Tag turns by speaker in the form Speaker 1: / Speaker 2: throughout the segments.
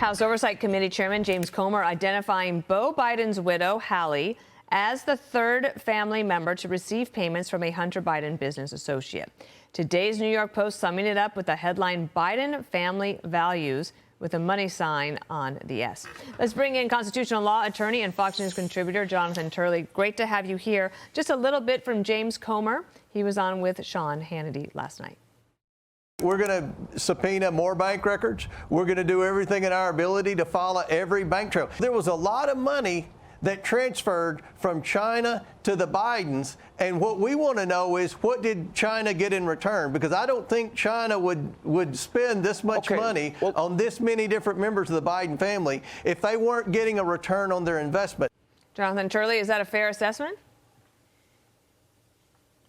Speaker 1: House Oversight Committee Chairman James Comer identifying Beau Biden's widow, Hallie, as the third family member to receive payments from a Hunter Biden business associate. Today's New York Post summing it up with the headline, Biden Family Values, with a money sign on the S. Let's bring in constitutional law attorney and Fox News contributor Jonathan Turley. Great to have you here. Just a little bit from James Comer. He was on with Sean Hannity last night.
Speaker 2: We're going to subpoena more bank records. We're going to do everything in our ability to follow every bank trail. There was a lot of money that transferred from China to the Bidens, and what we want to know is, what did China get in return? Because I don't think China would spend this much money on this many different members of the Biden family if they weren't getting a return on their investment.
Speaker 1: Jonathan Turley, is that a fair assessment?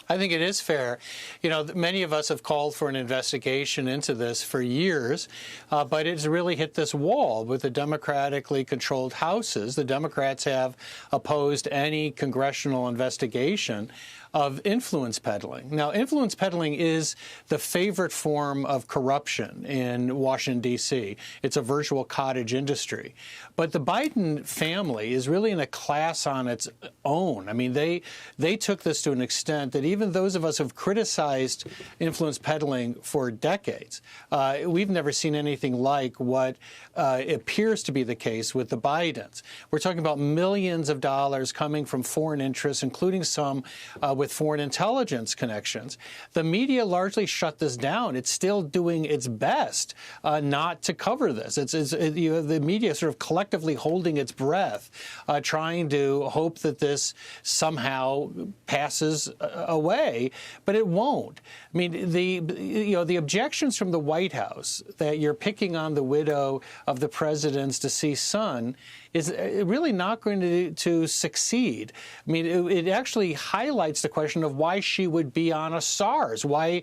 Speaker 3: I think it is fair. You know, many of us have called for an investigation into this for years, but it's really hit this wall with the democratically controlled houses. The Democrats have opposed any congressional investigation of influence peddling. Now, influence peddling is the favorite form of corruption in Washington, D.C. It's a virtual cottage industry. But the Biden family is really in a class on its own. I mean, they took this to an extent that even those of us who have criticized influence peddling for decades, we've never seen anything like what appears to be the case with the Bidens. We're talking about millions of dollars coming from foreign interests, including some with foreign intelligence connections. The media largely shut this down. It's still doing its best not to cover this. You have the media sort of collectively holding its breath, trying to hope that this somehow passes away, but it won't. I mean, the objections from the White House that you're picking on the widow of the president's deceased son is really not going to succeed. I mean, it actually highlights the question of why she would be on a SARS, why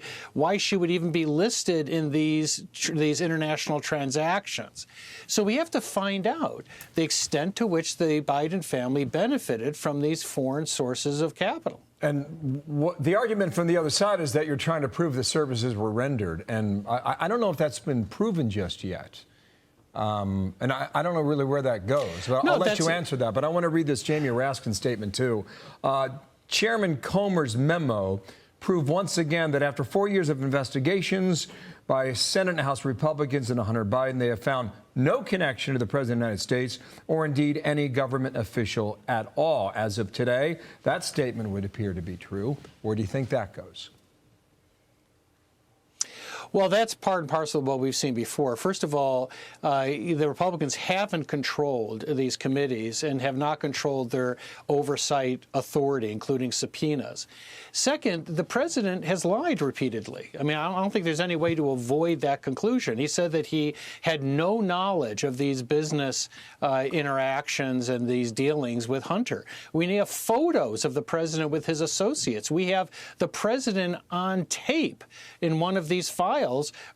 Speaker 3: she would even be listed in these international transactions. So we have to find out the extent to which the Biden family benefited from these foreign sources of capital.
Speaker 4: And the argument from the other side is that you're trying to prove the services were rendered. And I don't know if that's been proven just yet. And I don't know really where that goes. But I'll let you answer that. But I want to read this Jamie Raskin statement, too. Chairman Comer's memo proved once again that after 4 years of investigations by Senate and House Republicans and Hunter Biden, they have found no connection to the President of the United States or indeed any government official at all. As of today, that statement would appear to be true. Where do you think that goes?
Speaker 3: Well, that's part and parcel of what we've seen before. First of all, the Republicans haven't controlled these committees and have not controlled their oversight authority, including subpoenas. Second, the president has lied repeatedly. I mean, I don't think there's any way to avoid that conclusion. He said that he had no knowledge of these business interactions and these dealings with Hunter. We have photos of the president with his associates. We have the president on tape in one of these files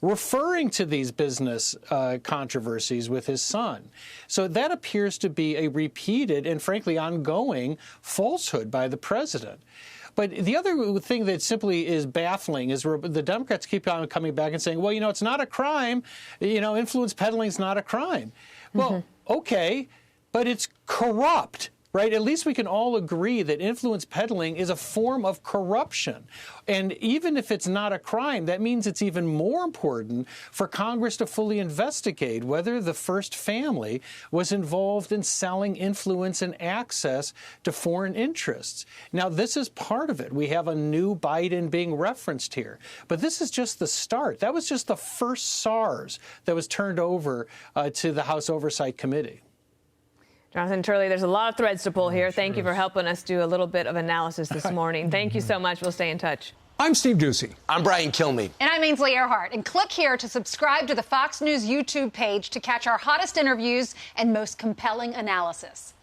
Speaker 3: referring to these business controversies with his son. So that appears to be a repeated and, frankly, ongoing falsehood by the president. But the other thing that simply is baffling is the Democrats keep on coming back and saying, well, you know, it's not a crime. You know, influence peddling is not a crime. Well, okay, but it's corrupt. Right? At least we can all agree that influence peddling is a form of corruption. And even if it's not a crime, that means it's even more important for Congress to fully investigate whether the first family was involved in selling influence and access to foreign interests. Now, this is part of it. We have a new Biden being referenced here. But this is just the start. That was just the first SARS that was turned over to the House Oversight Committee.
Speaker 1: Jonathan Turley, there's a lot of threads to pull here. Thank you for helping us do a little bit of analysis this morning. Thank you so much. We'll stay in touch.
Speaker 5: I'm Steve Doocy.
Speaker 6: I'm Brian Kilmeade.
Speaker 7: And I'm Ainsley Earhart. And click here to subscribe to the Fox News YouTube page to catch our hottest interviews and most compelling analysis.